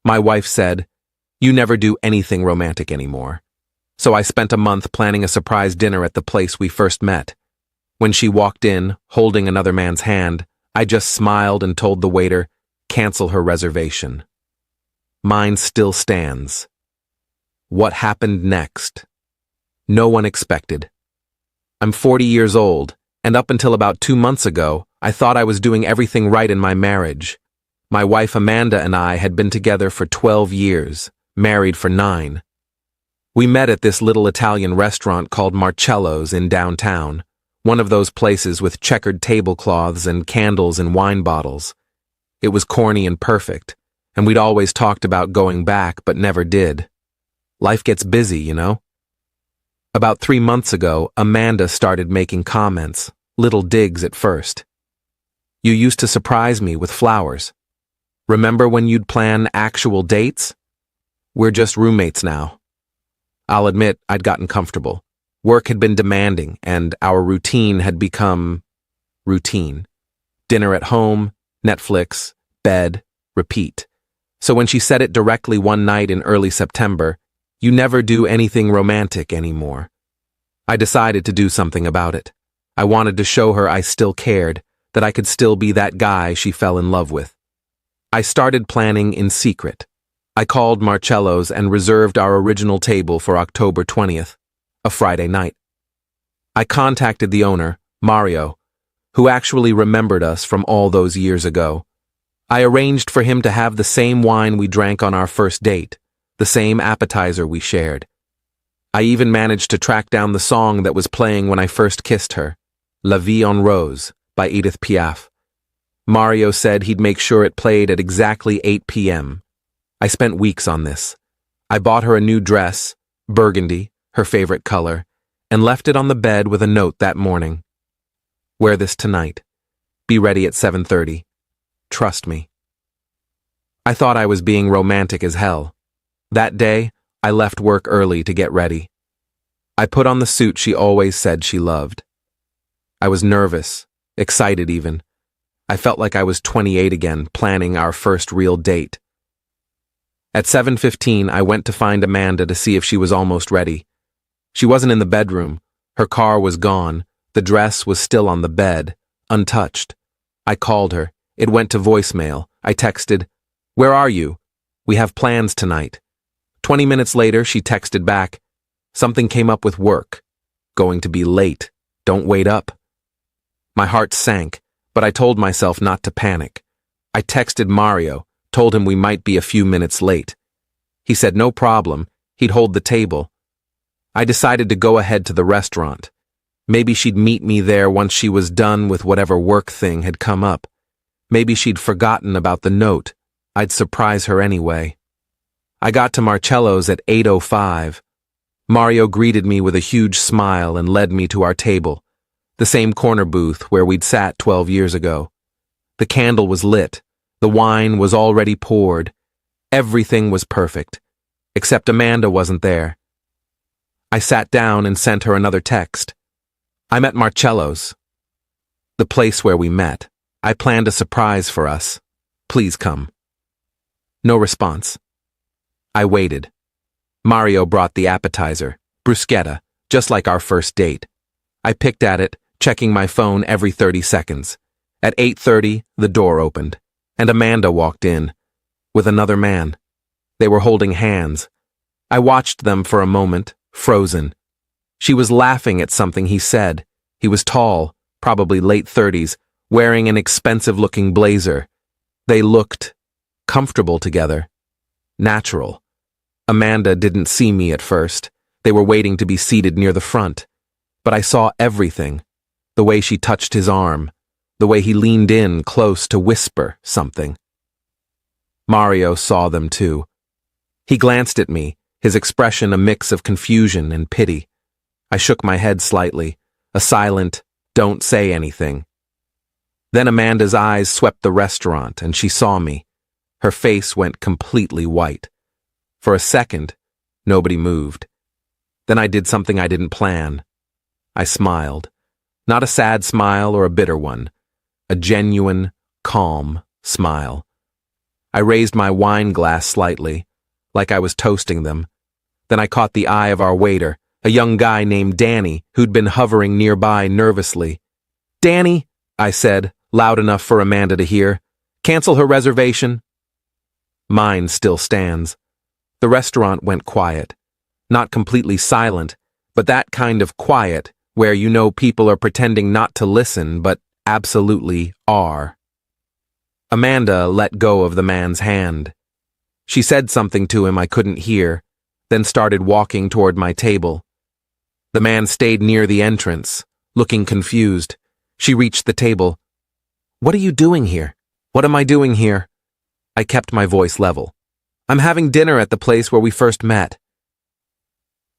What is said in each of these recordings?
My wife said, "You never do anything romantic anymore." So I spent a month planning a surprise dinner at the place we first met. When she walked in, holding another man's hand, I just smiled and told the waiter, "Cancel her reservation." Mine still stands. What happened next? No one expected. I'm 40 years old, and up until about 2 months ago, I thought I was doing everything right in my marriage. My wife Amanda and I had been together for 12 years, married for 9. We met at this little Italian restaurant called Marcello's in downtown, one of those places with checkered tablecloths and candles and wine bottles. It was corny and perfect, and we'd always talked about going back but never did. Life gets busy, you know? About 3 months ago, Amanda started making comments, little digs at first. "You used to surprise me with flowers. Remember when you'd plan actual dates? We're just roommates now." I'll admit I'd gotten comfortable. Work had been demanding, and our routine had become routine. Dinner at home, Netflix, bed, repeat. So when she said it directly one night in early September, "You never do anything romantic anymore," I decided to do something about it. I wanted to show her I still cared, that I could still be that guy she fell in love with. I started planning in secret. I called Marcello's and reserved our original table for October 20th, a Friday night. I contacted the owner, Mario, who actually remembered us from all those years ago. I arranged for him to have the same wine we drank on our first date, the same appetizer we shared. I even managed to track down the song that was playing when I first kissed her, La Vie en Rose by Edith Piaf. Mario said he'd make sure it played at exactly 8 p.m. I spent weeks on this. I bought her a new dress, burgundy, her favorite color, and left it on the bed with a note that morning. "Wear this tonight. Be ready at 7:30. Trust me." I thought I was being romantic as hell. That day, I left work early to get ready. I put on the suit she always said she loved. I was nervous, excited even. I felt like I was 28 again, planning our first real date. At 7:15, I went to find Amanda to see if she was almost ready. She wasn't in the bedroom. Her car was gone. The dress was still on the bed, untouched. I called her. It went to voicemail. I texted, "Where are you? We have plans tonight." 20 minutes later, she texted back, "Something came up with work. Going to be late. Don't wait up." My heart sank, but I told myself not to panic. I texted Mario, told him we might be a few minutes late. He said no problem, he'd hold the table. I decided to go ahead to the restaurant. Maybe she'd meet me there once she was done with whatever work thing had come up. Maybe she'd forgotten about the note. I'd surprise her anyway. I got to Marcello's at 8:05. Mario greeted me with a huge smile and led me to our table, the same corner booth where we'd sat 12 years ago. The candle was lit. The wine was already poured. Everything was perfect, except Amanda wasn't there. I sat down and sent her another text. "I'm at Marcello's, the place where we met. I planned a surprise for us. Please come." No response. I waited. Mario brought the appetizer, bruschetta, just like our first date. I picked at it, checking my phone every 30 seconds. At 8:30, the door opened, and Amanda walked in, with another man. They were holding hands. I watched them for a moment, frozen. She was laughing at something he said. He was tall, probably late 30s, wearing an expensive-looking blazer. They looked comfortable together, natural. Amanda didn't see me at first. They were waiting to be seated near the front. But I saw everything. The way she touched his arm, the way he leaned in close to whisper something. Mario saw them too. He glanced at me, his expression a mix of confusion and pity. I shook my head slightly, a silent, "Don't say anything." Then Amanda's eyes swept the restaurant and she saw me. Her face went completely white. For a second, nobody moved. Then I did something I didn't plan. I smiled. Not a sad smile or a bitter one. A genuine, calm smile. I raised my wine glass slightly, like I was toasting them. Then I caught the eye of our waiter, a young guy named Danny, who'd been hovering nearby nervously. "Danny," I said, loud enough for Amanda to hear, "cancel her reservation." Mine still stands. The restaurant went quiet. Not completely silent, but that kind of quiet where you know people are pretending not to listen but absolutely are. Amanda let go of the man's hand. She said something to him I couldn't hear, then started walking toward my table. The man stayed near the entrance, looking confused. She reached the table. "What are you doing here? What am I doing here?" I kept my voice level. "I'm having dinner at the place where we first met."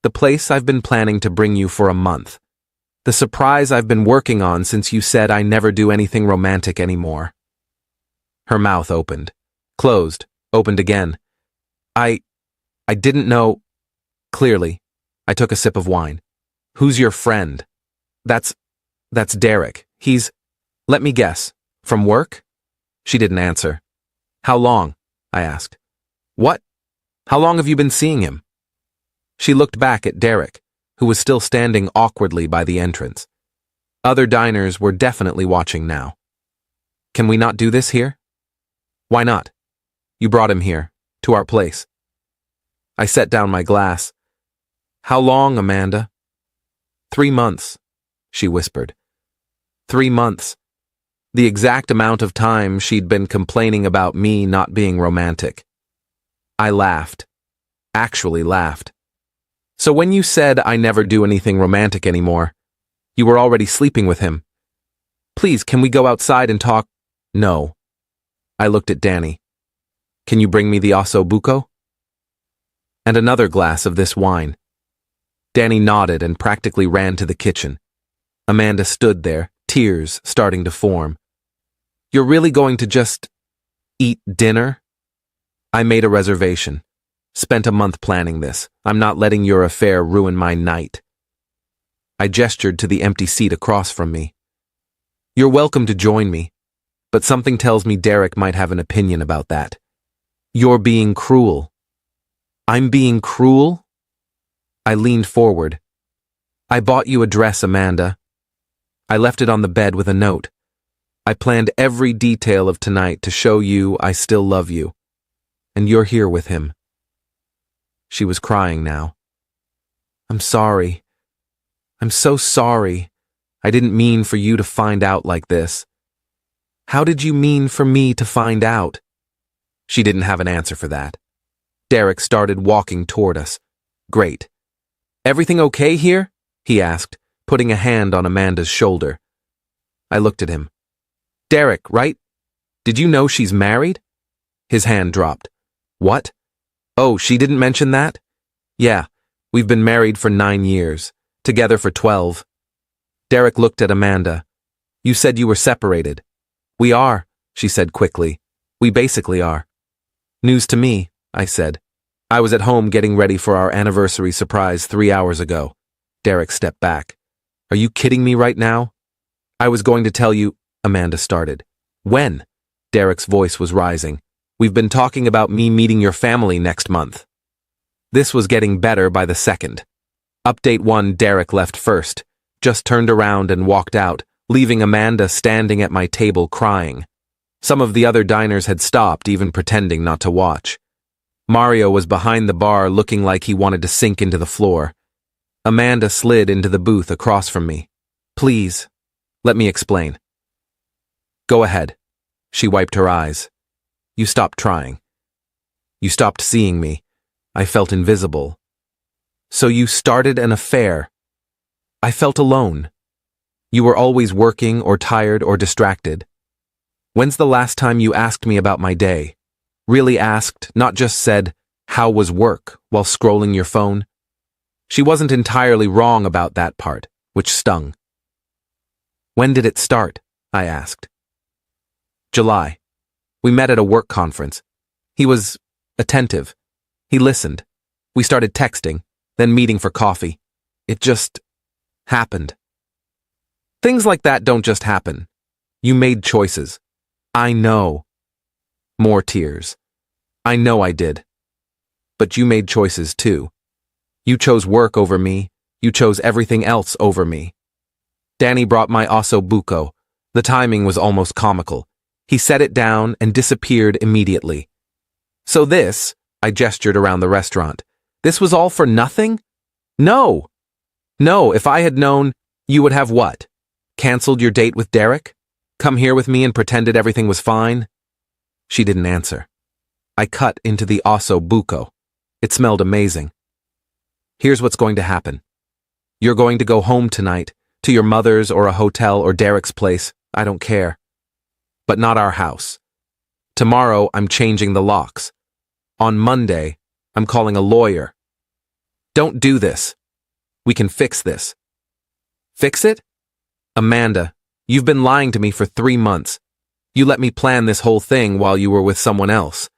"The place I've been planning to bring you for a month. The surprise I've been working on since you said I never do anything romantic anymore." Her mouth opened, closed, opened again. I didn't know. Clearly, I took a sip of wine. "Who's your friend?" That's Derek. Let me guess, from work?" She didn't answer. "How long?" I asked. "What? How long have you been seeing him?" She looked back at Derek, who was still standing awkwardly by the entrance. Other diners were definitely watching now. "Can we not do this here?" "Why not? You brought him here, to our place." I set down my glass. "How long, Amanda?" 3 months, she whispered. 3 months. The exact amount of time she'd been complaining about me not being romantic. I laughed. Actually laughed. "So when you said I never do anything romantic anymore, you were already sleeping with him. Please, can we go outside and talk?" "No." I looked at Danny. "Can you bring me the osso buco?" "And another glass of this wine." Danny nodded and practically ran to the kitchen. Amanda stood there, tears starting to form. "You're really going to just eat dinner?" "I made a reservation. Spent a month planning this. I'm not letting your affair ruin my night." I gestured to the empty seat across from me. "You're welcome to join me, but something tells me Derek might have an opinion about that." "You're being cruel." "I'm being cruel?" I leaned forward. "I bought you a dress, Amanda. I left it on the bed with a note. I planned every detail of tonight to show you I still love you. And you're here with him." She was crying now. "I'm sorry. I'm so sorry. I didn't mean for you to find out like this." "How did you mean for me to find out?" She didn't have an answer for that. Derek started walking toward us. "Great. Everything okay here?" he asked, putting a hand on Amanda's shoulder. I looked at him. "Derek, right? Did you know she's married?" His hand dropped. "What? Oh, she didn't mention that?" "Yeah, we've been married for 9 years, together for 12. Derek looked at Amanda. "You said you were separated." "We are," she said quickly. "We basically are." "News to me," I said. "I was at home getting ready for our anniversary surprise 3 hours ago." Derek stepped back. "Are you kidding me right now?" "I was going to tell you," Amanda started. "When?" Derek's voice was rising. "We've been talking about me meeting your family next month." This was getting better by the second. Update 1, Derek left first, just turned around and walked out, leaving Amanda standing at my table crying. Some of the other diners had stopped, even pretending not to watch. Mario was behind the bar looking like he wanted to sink into the floor. Amanda slid into the booth across from me. "Please, let me explain." "Go ahead." She wiped her eyes. "You stopped trying. You stopped seeing me. I felt invisible. So you started an affair. I felt alone. You were always working or tired or distracted. When's the last time you asked me about my day? Really asked, not just said, 'How was work?' while scrolling your phone?" She wasn't entirely wrong about that part, which stung. "When did it start?" I asked. "July. We met at a work conference. He was attentive. He listened. We started texting, then meeting for coffee. It just happened." "Things like that don't just happen. You made choices." "I know." More tears. I know I did. But you made choices too. You chose work over me. You chose everything else over me. Danny brought my osso buco. The timing was almost comical. He set it down and disappeared immediately. So this, I gestured around the restaurant, this was all for nothing? No. No, if I had known, you would have what? Canceled your date with Derek? Come here with me and pretended everything was fine? She didn't answer. I cut into the osso buco. It smelled amazing. Here's what's going to happen. You're going to go home tonight, to your mother's or a hotel or Derek's place, I don't care. But not our house. Tomorrow, I'm changing the locks. On Monday, I'm calling a lawyer. Don't do this. We can fix this. Fix it? Amanda, you've been lying to me for 3 months. You let me plan this whole thing while you were with someone else.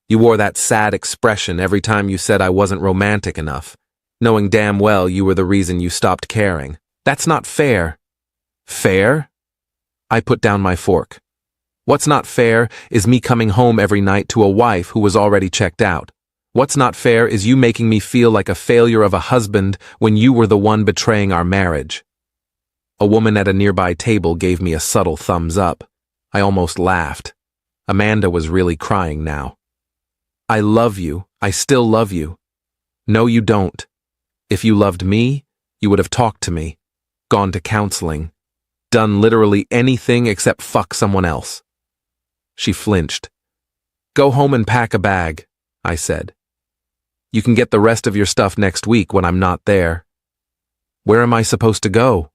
You wore that sad expression every time you said I wasn't romantic enough, knowing damn well you were the reason you stopped caring. That's not fair. Fair? I put down my fork. What's not fair is me coming home every night to a wife who was already checked out. What's not fair is you making me feel like a failure of a husband when you were the one betraying our marriage. A woman at a nearby table gave me a subtle thumbs up. I almost laughed. Amanda was really crying now. I love you. I still love you. No, you don't. If you loved me, you would have talked to me, gone to counseling, done literally anything except fuck someone else. She flinched. Go home and pack a bag, I said. You can get the rest of your stuff next week when I'm not there. Where am I supposed to go?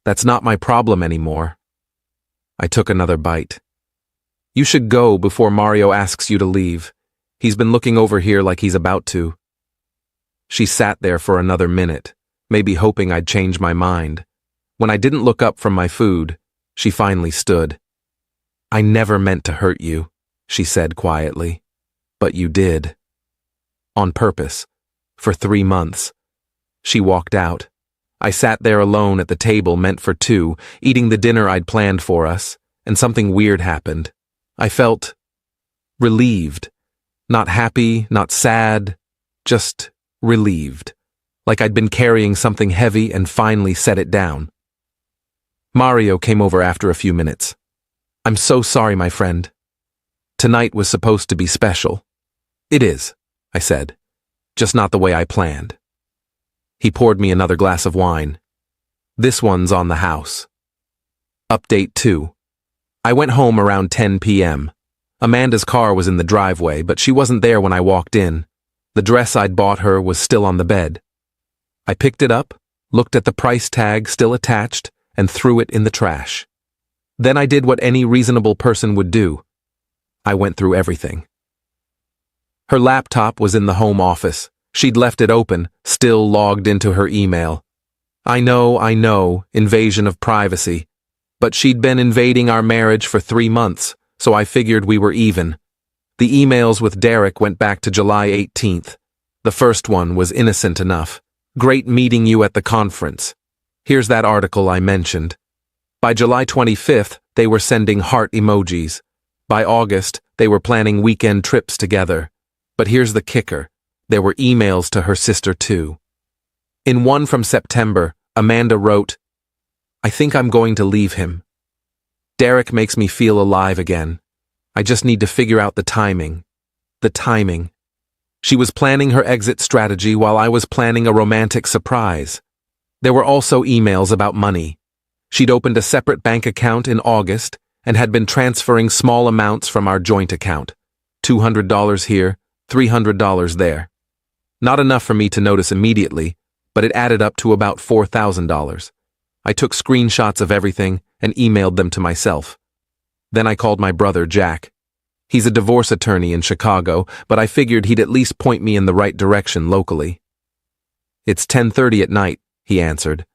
That's not my problem anymore. I took another bite. You should go before Mario asks you to leave. He's been looking over here like he's about to. She sat there for another minute, maybe hoping I'd change my mind. When I didn't look up from my food, she finally stood. I never meant to hurt you, she said quietly. But you did. On purpose. For 3 months. She walked out. I sat there alone at the table meant for 2, eating the dinner I'd planned for us, and something weird happened. I felt relieved. Not happy, not sad, just relieved. Like I'd been carrying something heavy and finally set it down. Mario came over after a few minutes. I'm so sorry, my friend. Tonight was supposed to be special. It is, I said, just not the way I planned. He poured me another glass of wine. This one's on the house. Update 2. I went home around 10 p.m. Amanda's car was in the driveway, but she wasn't there when I walked in. The dress I'd bought her was still on the bed. I picked it up, looked at the price tag still attached, and threw it in the trash. Then I did what any reasonable person would do. I went through everything. Her laptop was in the home office. She'd left it open, still logged into her email. I know, invasion of privacy. But she'd been invading our marriage for 3 months, so I figured we were even. The emails with Derek went back to July 18th. The first one was innocent enough. Great meeting you at the conference. Here's that article I mentioned. By July 25th, they were sending heart emojis. By August, they were planning weekend trips together. But here's the kicker. There were emails to her sister too. In one from September, Amanda wrote, I think I'm going to leave him. Derek makes me feel alive again. I just need to figure out the timing. The timing. She was planning her exit strategy while I was planning a romantic surprise. There were also emails about money. She'd opened a separate bank account in August and had been transferring small amounts from our joint account. $200 here, $300 there. Not enough for me to notice immediately, but it added up to about $4,000. I took screenshots of everything and emailed them to myself. Then I called my brother, Jack. He's a divorce attorney in Chicago, but I figured he'd at least point me in the right direction locally. It's 10:30 at night, he answered.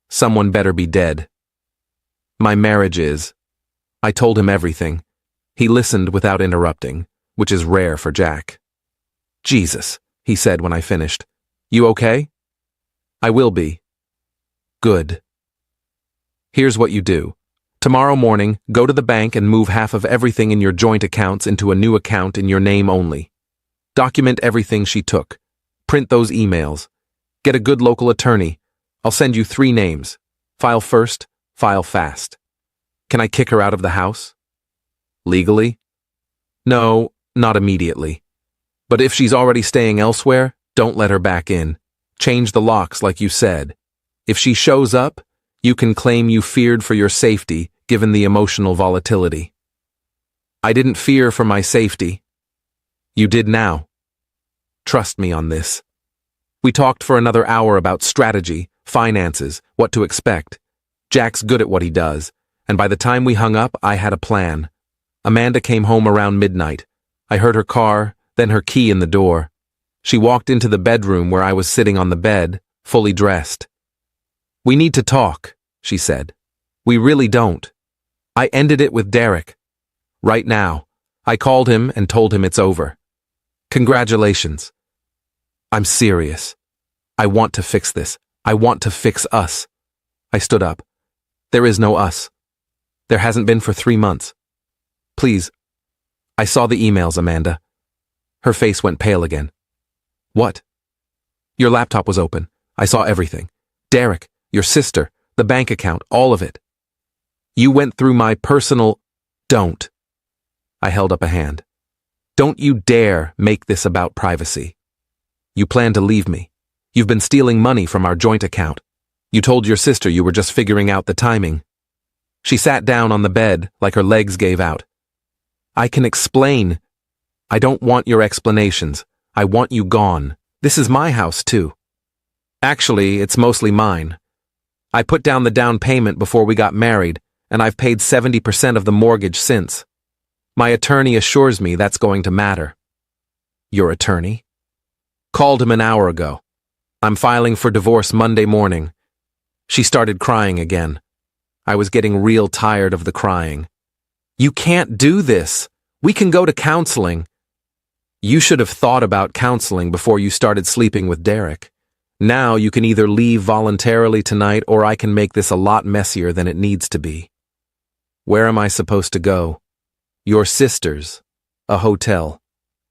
Someone better be dead. My marriage is. I told him everything. He listened without interrupting, which is rare for Jack. Jesus, he said when I finished. You okay? I will be. Good. Here's what you do. Tomorrow morning, go to the bank and move half of everything in your joint accounts into a new account in your name only. Document everything she took. Print those emails. Get a good local attorney. I'll send you 3 names. File first, file fast. Can I kick her out of the house? Legally? No, not immediately. But if she's already staying elsewhere, don't let her back in. Change the locks like you said. If she shows up, you can claim you feared for your safety, given the emotional volatility. I didn't fear for my safety. You did now. Trust me on this. We talked for another hour about strategy, finances, what to expect. Jack's good at what he does, and by the time we hung up, I had a plan. Amanda came home around midnight. I heard her car, then her key in the door. She walked into the bedroom where I was sitting on the bed, fully dressed. We need to talk, she said. We really don't. I ended it with Derek. Right now. I called him and told him it's over. Congratulations. I'm serious. I want to fix this. I want to fix us. I stood up. There is no us. There hasn't been for 3 months. Please. I saw the emails, Amanda. Her face went pale again. What? Your laptop was open. I saw everything. Derek, your sister, the bank account, all of it. You went through my personal... Don't. I held up a hand. Don't you dare make this about privacy. You plan to leave me. You've been stealing money from our joint account. You told your sister you were just figuring out the timing. She sat down on the bed like her legs gave out. I can explain. I don't want your explanations. I want you gone. This is my house, too. Actually, it's mostly mine. I put down the down payment before we got married, and I've paid 70% of the mortgage since. My attorney assures me that's going to matter. Your attorney? Called him an hour ago. I'm filing for divorce Monday morning. She started crying again. I was getting real tired of the crying. You can't do this. We can go to counseling. You should have thought about counseling before you started sleeping with Derek. Now you can either leave voluntarily tonight or I can make this a lot messier than it needs to be. Where am I supposed to go? Your sister's. A hotel.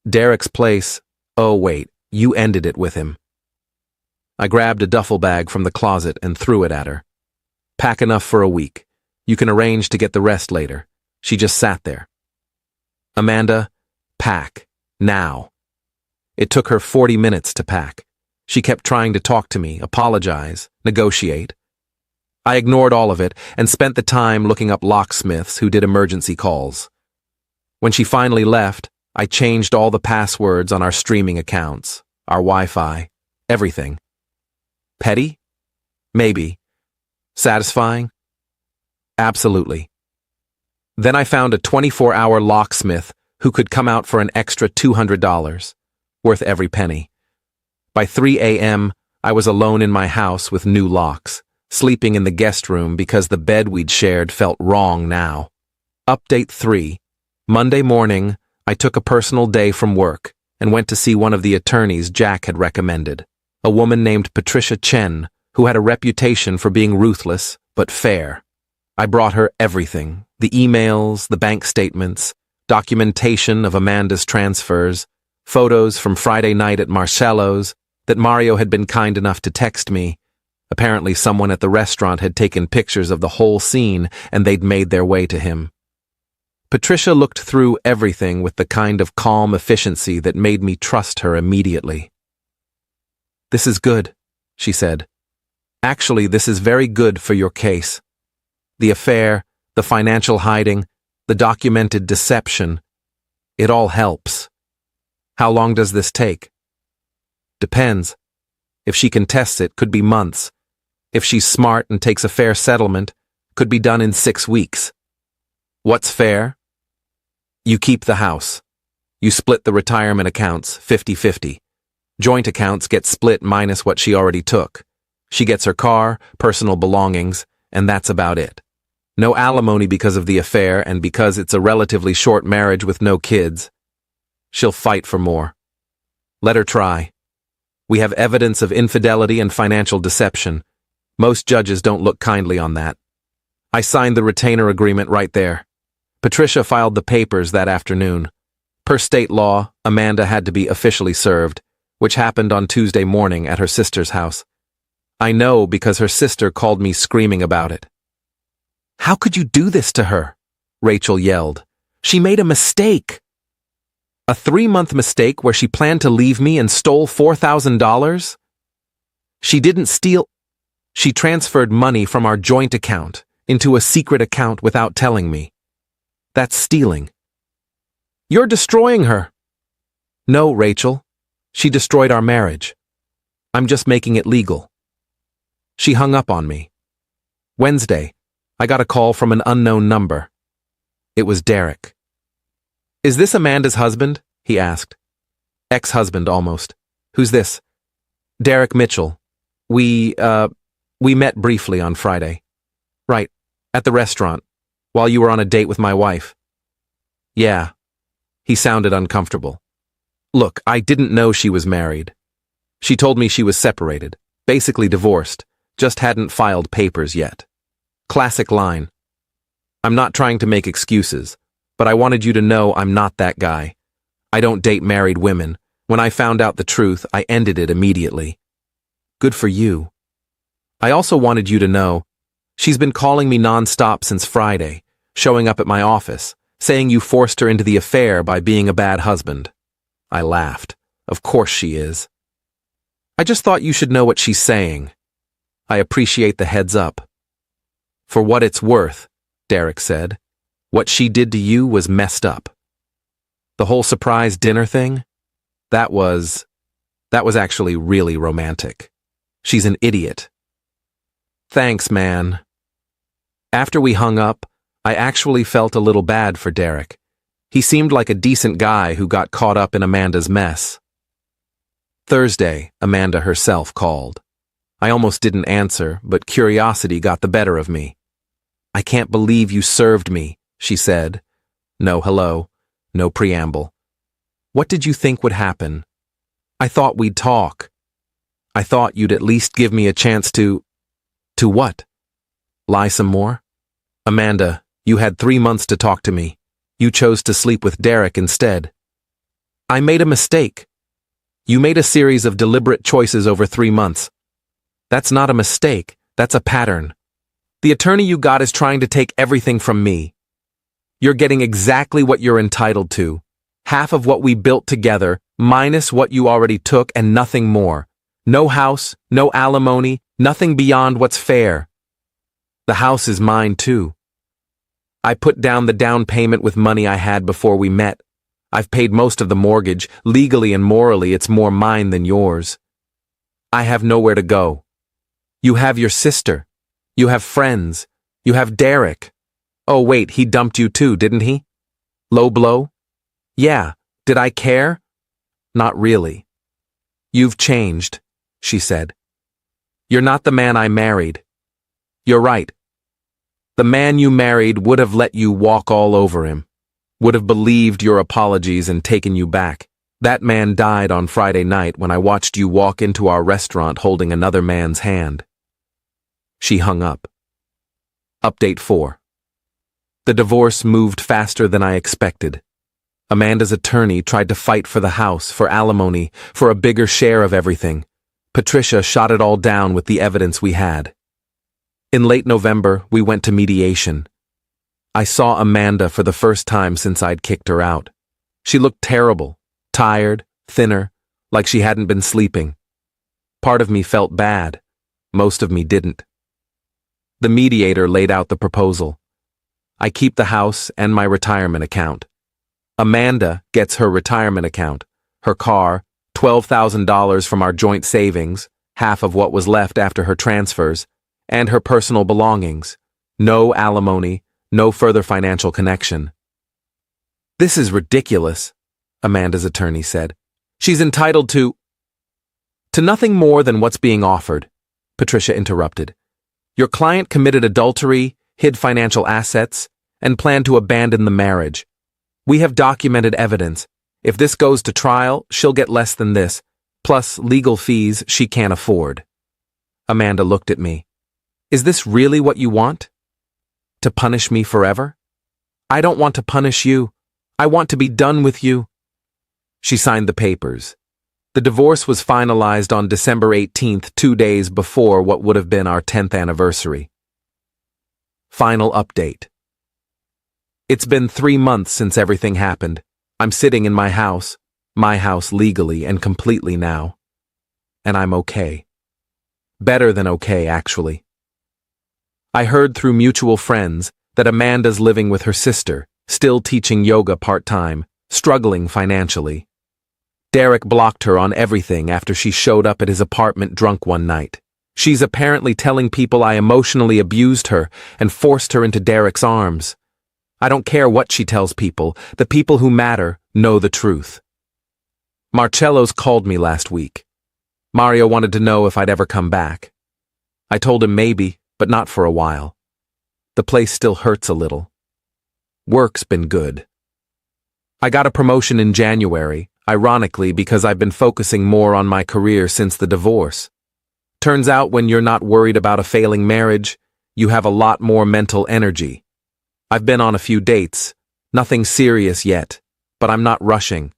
Derek's place. Oh wait, you ended it with him. I grabbed a duffel bag from the closet and threw it at her. Pack enough for a week. You can arrange to get the rest later. She just sat there. Amanda, pack. Now. It took her 40 minutes to pack. She kept trying to talk to me, apologize, negotiate. I ignored all of it and spent the time looking up locksmiths who did emergency calls. When she finally left, I changed all the passwords on our streaming accounts, our Wi-Fi, everything. Petty? Maybe. Satisfying? Absolutely. Then I found a 24-hour locksmith who could come out for an extra $200, worth every penny. By 3 a.m., I was alone in my house with new locks, sleeping in the guest room because the bed we'd shared felt wrong now. Update 3. Monday morning, I took a personal day from work and went to see one of the attorneys Jack had recommended, a woman named Patricia Chen, who had a reputation for being ruthless but fair. I brought her everything, the emails, the bank statements, documentation of Amanda's transfers, photos from Friday night at Marcello's that Mario had been kind enough to text me. Apparently someone at the restaurant had taken pictures of the whole scene and they'd made their way to him. Patricia looked through everything with the kind of calm efficiency that made me trust her immediately. This is good, she said. Actually, this is very good for your case. The affair, the financial hiding, the documented deception, it all helps. How long does this take? Depends. If she contests it, could be months. If she's smart and takes a fair settlement, could be done in 6 weeks. What's fair? You keep the house. You split the retirement accounts, 50-50. Joint accounts get split minus what she already took. She gets her car, personal belongings, and that's about it. No alimony because of the affair and because it's a relatively short marriage with no kids. She'll fight for more. Let her try. We have evidence of infidelity and financial deception. Most judges don't look kindly on that. I signed the retainer agreement right there. Patricia filed the papers that afternoon. Per state law, Amanda had to be officially served, which happened on Tuesday morning at her sister's house. I know because her sister called me screaming about it. "How could you do this to her?" Rachel yelled. "She made a mistake." "A 3-month mistake where she planned to leave me and stole $4,000? She didn't steal. She transferred money from our joint account into a secret account without telling me. That's stealing." "You're destroying her." "No, Rachel. She destroyed our marriage. I'm just making it legal." She hung up on me. Wednesday, I got a call from an unknown number. It was Derek. "Is this Amanda's husband?" he asked. "Ex-husband, almost. Who's this?" "Derek Mitchell. We met briefly on Friday." "Right, at the restaurant, while you were on a date with my wife." "Yeah." He sounded uncomfortable. "Look, I didn't know she was married. She told me she was separated, basically divorced, just hadn't filed papers yet. Classic line. I'm not trying to make excuses, but I wanted you to know I'm not that guy. I don't date married women. When I found out the truth, I ended it immediately." "Good for you." "I also wanted you to know, she's been calling me nonstop since Friday, showing up at my office, saying you forced her into the affair by being a bad husband." I laughed. "Of course she is." "I just thought you should know what she's saying. I appreciate the heads up." "For what it's worth," Derek said, "what she did to you was messed up. The whole surprise dinner thing? That was actually really romantic. She's an idiot." "Thanks, man." After we hung up, I actually felt a little bad for Derek. He seemed like a decent guy who got caught up in Amanda's mess. Thursday, Amanda herself called. I almost didn't answer, but curiosity got the better of me. "I can't believe you served me," she said. No hello, no preamble. "What did you think would happen?" "I thought we'd talk. I thought you'd at least give me a chance to..." "To what? Lie some more?" "Amanda, you had 3 months to talk to me. You chose to sleep with Derek instead." "I made a mistake." "You made a series of deliberate choices over 3 months. That's not a mistake, that's a pattern. The attorney you got is trying to take everything from me. You're getting exactly what you're entitled to. Half of what we built together, minus what you already took and nothing more. No house, no alimony, nothing beyond what's fair. The house is mine too. I put down the down payment with money I had before we met. I've paid most of the mortgage. Legally and morally, it's more mine than yours. I have nowhere to go. You have your sister. You have friends. You have Derek. Oh wait, he dumped you too, didn't he? Low blow? Yeah. Did I care? Not really. You've changed, she said. You're not the man I married. You're right. The man you married would have let you walk all over him, would have believed your apologies and taken you back. That man died on Friday night when I watched you walk into our restaurant holding another man's hand. She hung up. Update 4. The divorce moved faster than I expected. Amanda's attorney tried to fight for the house, for alimony, for a bigger share of everything. Patricia shot it all down with the evidence we had. In late November, we went to mediation. I saw Amanda for the first time since I'd kicked her out. She looked terrible, tired, thinner, like she hadn't been sleeping. Part of me felt bad. Most of me didn't. The mediator laid out the proposal. I keep the house and my retirement account. Amanda gets her retirement account, her car, $12,000 from our joint savings, half of what was left after her transfers, and her personal belongings. No alimony, no further financial connection. This is ridiculous, Amanda's attorney said. She's entitled to nothing more than what's being offered, Patricia interrupted. Your client committed adultery, hid financial assets, and planned to abandon the marriage. We have documented evidence. If this goes to trial, she'll get less than this, plus legal fees she can't afford. Amanda looked at me. Is this really what you want? To punish me forever? I don't want to punish you. I want to be done with you. She signed the papers. The divorce was finalized on December 18th, 2 days before what would have been our 10th anniversary. Final update. It's been 3 months since everything happened. I'm sitting in my house legally and completely now. And I'm okay. Better than okay, actually. I heard through mutual friends that Amanda's living with her sister, still teaching yoga part-time, struggling financially. Derek blocked her on everything after she showed up at his apartment drunk one night. She's apparently telling people I emotionally abused her and forced her into Derek's arms. I don't care what she tells people. The people who matter know the truth. Marcello's called me last week. Mario wanted to know if I'd ever come back. I told him maybe, but not for a while. The place still hurts a little. Work's been good. I got a promotion in January, ironically because I've been focusing more on my career since the divorce. Turns out when you're not worried about a failing marriage, you have a lot more mental energy. I've been on a few dates, nothing serious yet, but I'm not rushing.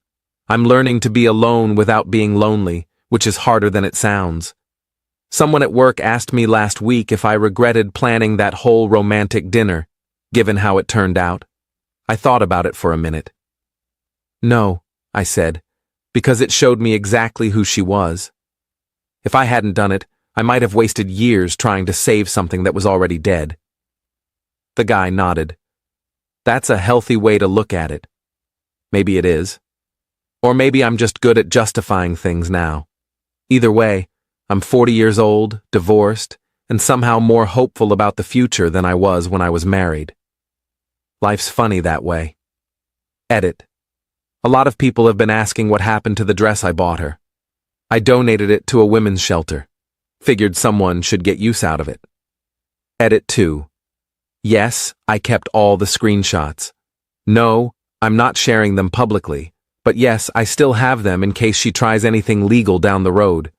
I'm learning to be alone without being lonely, which is harder than it sounds. Someone at work asked me last week if I regretted planning that whole romantic dinner, given how it turned out. I thought about it for a minute. No, I said, because it showed me exactly who she was. If I hadn't done it, I might have wasted years trying to save something that was already dead. The guy nodded. That's a healthy way to look at it. Maybe it is. Or maybe I'm just good at justifying things now. Either way, I'm 40 years old, divorced, and somehow more hopeful about the future than I was when I was married. Life's funny that way. Edit. A lot of people have been asking what happened to the dress I bought her. I donated it to a women's shelter. Figured someone should get use out of it. Edit 2. Yes, I kept all the screenshots. No, I'm not sharing them publicly. But yes, I still have them in case she tries anything legal down the road.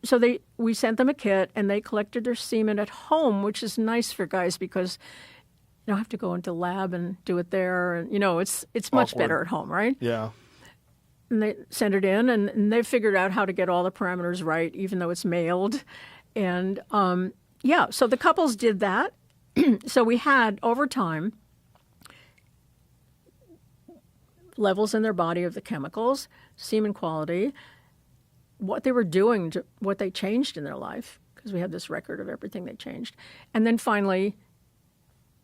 So we sent them a kit, and they collected their semen at home, which is nice for guys because you don't have to go into the lab and do it there. And it's much better at home, right? Yeah. And they sent it in, and they figured out how to get all the parameters right, even though it's mailed. And so the couples did that. So we had, over time, levels in their body of the chemicals, semen quality, what they were doing, what they changed in their life, because we had this record of everything they changed. And then finally,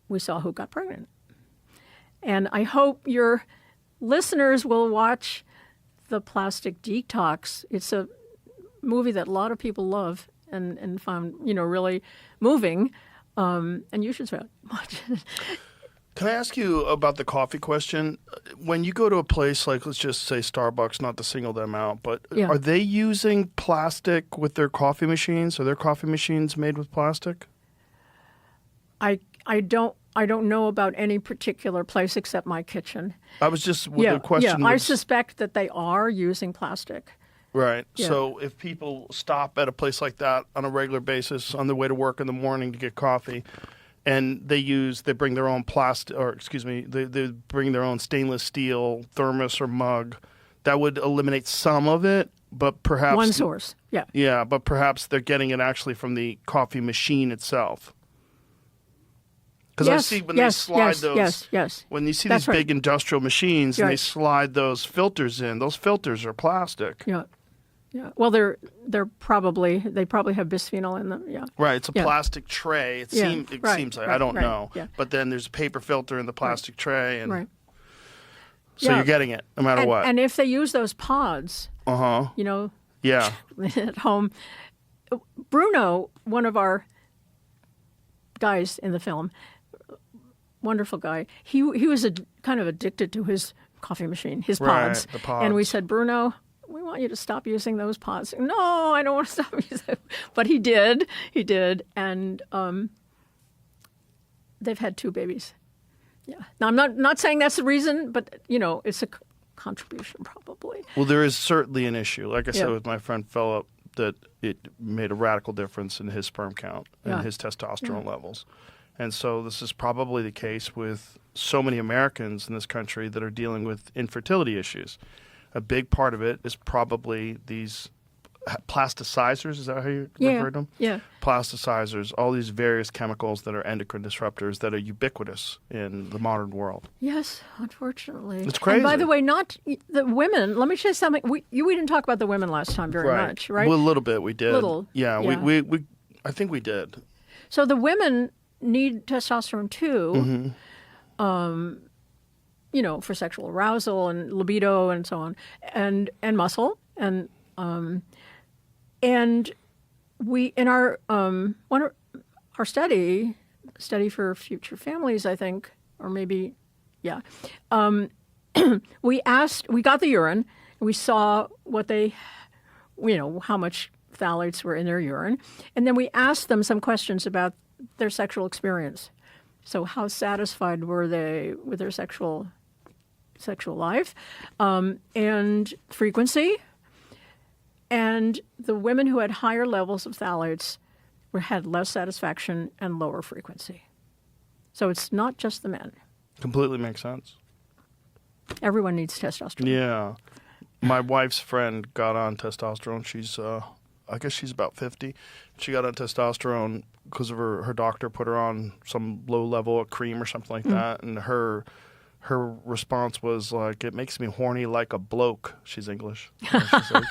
we saw who got pregnant. And I hope your listeners will watch The Plastic Detox. It's a movie that a lot of people love and found, really moving. And you should watch it. Can I ask you about the coffee question? When you go to a place like, let's just say Starbucks, not to single them out, but are they using plastic with their coffee machines? Are their coffee machines made with plastic? I don't know about any particular place except my kitchen. I was just, the question was... I suspect that they are using plastic. Right. Yeah. So if people stop at a place like that on a regular basis on their way to work in the morning to get coffee, and they bring their own they bring their own stainless steel thermos or mug, that would eliminate some of it, but perhaps... One source, yeah. Yeah, but perhaps they're getting it actually from the coffee machine itself. Because I see when they slide those... Yes. When you see these big industrial machines and they slide those filters in, those filters are plastic. Yeah. Yeah. Well, they probably have bisphenol in them. Yeah. Right. It's a plastic tray. It seems like I don't know. Yeah. But then there's a paper filter in the plastic tray, and so Yeah. you're getting it no matter what. And if they use those pods, yeah, at home, Bruno, one of our guys in the film, wonderful guy, he was kind of addicted to his coffee machine, his pods. The pods. And we said, Bruno, we want you to stop using those pods. No, I don't want to stop using them. But he did. And they've had 2 babies. Yeah. Now, I'm not saying that's the reason, but, it's a contribution probably. Well, there is certainly an issue. Like I said with my friend Philip, that it made a radical difference in his sperm count and Yeah. his testosterone levels. And so this is probably the case with so many Americans in this country that are dealing with infertility issues. A big part of it is probably these plasticizers. Is that how you refer to them? Yeah. Plasticizers, all these various chemicals that are endocrine disruptors that are ubiquitous in the modern world. Yes, unfortunately. It's crazy. And by the way, not the women. Let me say something. We didn't talk about the women last time very much, right? Well, a little bit we did. Little, Yeah, yeah. We I think we did. So the women need testosterone too, for sexual arousal and libido and so on, and muscle and we in our our study for future families, I think, or maybe, yeah, we got the urine, and we saw what they, how much phthalates were in their urine, and then we asked them some questions about their sexual experience. So how satisfied were they with their sexual life, and frequency. And the women who had higher levels of phthalates had less satisfaction and lower frequency. So it's not just the men. Completely makes sense. Everyone needs testosterone. Yeah. My wife's friend got on testosterone. She's, I guess she's about 50. She got on testosterone because of her doctor put her on some low level of cream or something like that. And her response was like, "It makes me horny like a bloke." She's English. She's like,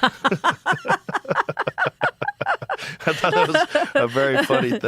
I thought that was a very funny thing.